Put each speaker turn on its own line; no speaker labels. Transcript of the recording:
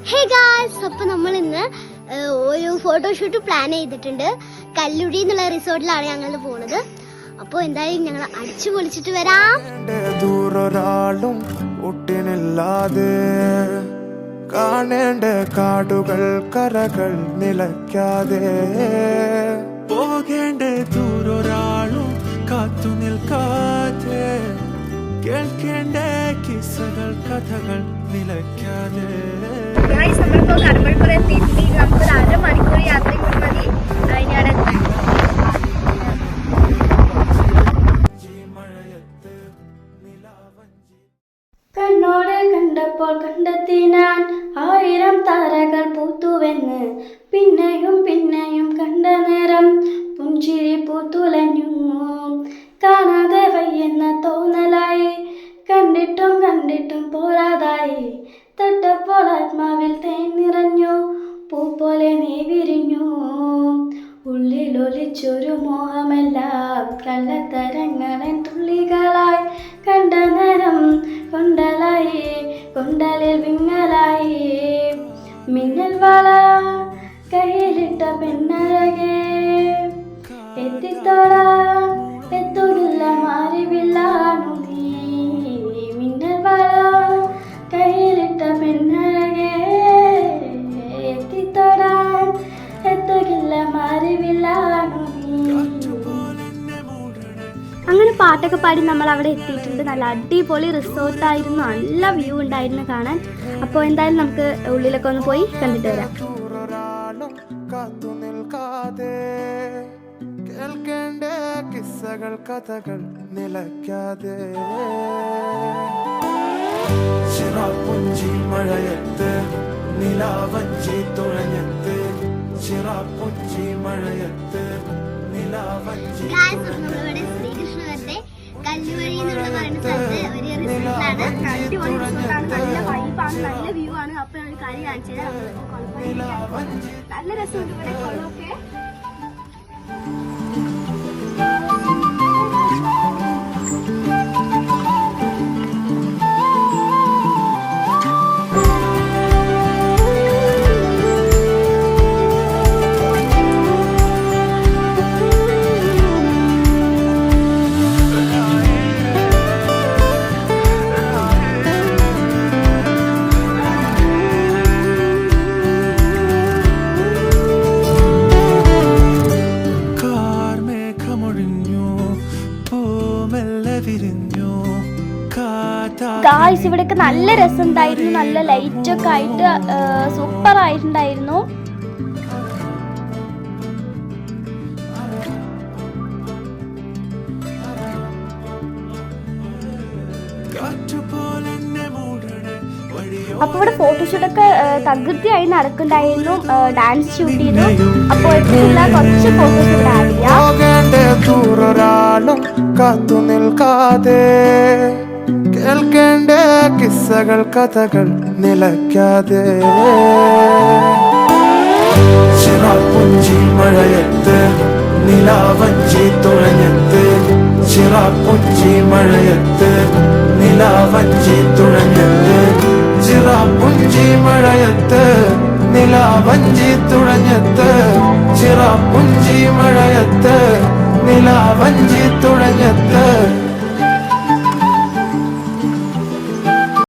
Hey guys, അപ്പോൾ നമ്മൾ ഇന്ന് ഒരു ഫോട്ടോഷൂട്ട് പ്ലാൻ ചെയ്തിട്ടുണ്ട്. കല്ലുടി എന്നുള്ള റിസോർട്ടിലാണ് ഞങ്ങൾ പോകുന്നത്. അപ്പോൾ എന്തായാലും ഞങ്ങൾ അടിച്ചു പൊളിച്ചിട്ട് വരാം.
ദൂരൊരാളും ഒട്ടിനില്ലാതെ കാണേണ്ട കാടുകൾ കരകൾ നിലയ്ക്കാതെ പോകേണ്ട ദൂരൊരാളും കാത്തു നിൽക്കാതെ കേൾക്കേണ്ട കിസ്സകൾ കഥകൾ നിലയ്ക്കാതെ.
നമ്മളിപ്പോ കടമ്പഴിപ്പുറം എത്തിയിട്ട് നമുക്കൊരു 1/2 മണിക്കൂർ യാത്ര കൂടി മതി അതിനവിടെ എത്താൻ.
കണ്ണോടെ കണ്ടപ്പോൾ കണ്ടെത്തി ഞാൻ 1000 താരകൾ പൂത്തുവെന്ന്. പിന്നെയും പിന്നെയും കണ്ട നേരം പുഞ്ചിരി പൂത്തുലഞ്ഞു. കാണാതെ വയ്യെന്ന തോന്നലായി, കണ്ടിട്ടും കണ്ടിട്ടും പോരാതായി. തൊട്ടപ്പോൾ ആത്മാവിൽ തേൻ നിറഞ്ഞു, പൂ പോലെ നീ വിരിഞ്ഞു. ഉള്ളിലൊലിച്ചൊരു മോഹമെല്ലാം കള്ളത്തരങ്ങളൻ തുള്ളികളായി. കണ്ട നേരം കൊണ്ടലായി, കൊണ്ടലിൽ വിങ്ങലായി. മിന്നൽ വള കയ്യിലിട്ട പെണ്ണഴകേ, എത്തിത്തോടാ എത്തുകില്ല മാറിവില്ലാണു നീ. മിന്നൽ വള കയ്യിലിട്ട പെണ്ണഴകേ, എത്തിത്തോടാൻ എത്തുകില്ല മാറിവില്ലാണു നീ.
അങ്ങനെ പാട്ടൊക്കെ പാടി നമ്മൾ അവിടെ എത്തിയിട്ടുണ്ട്. നല്ല അടിപൊളി റിസോർട്ടായിരുന്നു, നല്ല വ്യൂ ഉണ്ടായിരുന്നു കാണാൻ. അപ്പോൾ എന്തായാലും നമുക്ക് ഉള്ളിലൊക്കെ ഒന്ന് പോയി കണ്ടിട്ട് വരാം.
കാത്തു നിൽക്കാതെ കേൾക്കേണ്ട കിസ്സകൾ കഥകൾ നിലയ്ക്കാതെ ചിറാപ്പുഞ്ചി മഴയത്ത് നിലാവഞ്ചി തുഴഞ്ഞത്ത്. ചിറാപ്പുഞ്ചി മഴയത്ത് നിലാവഞ്ചി
നമ്മളിവിടെ ശ്രീകൃഷ്ണത്തെ കല്ലുവഴി എന്നുള്ള പറയുന്ന സ്ഥലത്ത് ഒരു റിസോർട്ടിലാണ്.
അടിപൊളി റിസോർട്ടാണ്, നല്ല വൈബാണ്, നല്ല വ്യൂ ആണ്. അപ്പൊ ഒരു കാര്യം കാണിച്ചത് നല്ല രസമുണ്ട് ഇവിടെ കൊള്ളൊക്കെ.
ഗായ്സ്, ഇവിടെയൊക്കെ നല്ല രസമുണ്ടായിരുന്നു. നല്ല ലൈറ്റൊക്കെ ആയിട്ട് സൂപ്പർ ആയിട്ടുണ്ടായിരുന്നു. അപ്പൊ ഇവിടെ ഫോട്ടോഷൂട്ടൊക്കെ തകൃതിയായി നടക്കുന്നുണ്ടായിരുന്നു. ഡാൻസ് ഷൂട്ട് ചെയ്തു. അപ്പോൾ കുറച്ച് ഫോട്ടോസ് ഇവിടെ ആഡ്
ദൂരൊരാളും കാത്തു നിൽക്കാതെ കേൾക്കേണ്ട കിസ്സകൾ കഥകൾ നിലയ്ക്കാതെ ചിറാപ്പുഞ്ചി മഴയത്ത് നിലാവഞ്ചി തുഴഞ്ഞത്ത്. ചിറാപ്പുഞ്ചി മഴയത്ത് നിലാവഞ്ചി തുഴഞ്ഞത്ത്. ചിറാപ്പുഞ്ചി മഴയത്ത് നിലാവഞ്ചി തുഴഞ്ഞത്ത്. ചിറാപ്പുഞ്ചി മഴയത്ത് നിലാവഞ്ചി തുഴഞ്ഞത്ത്.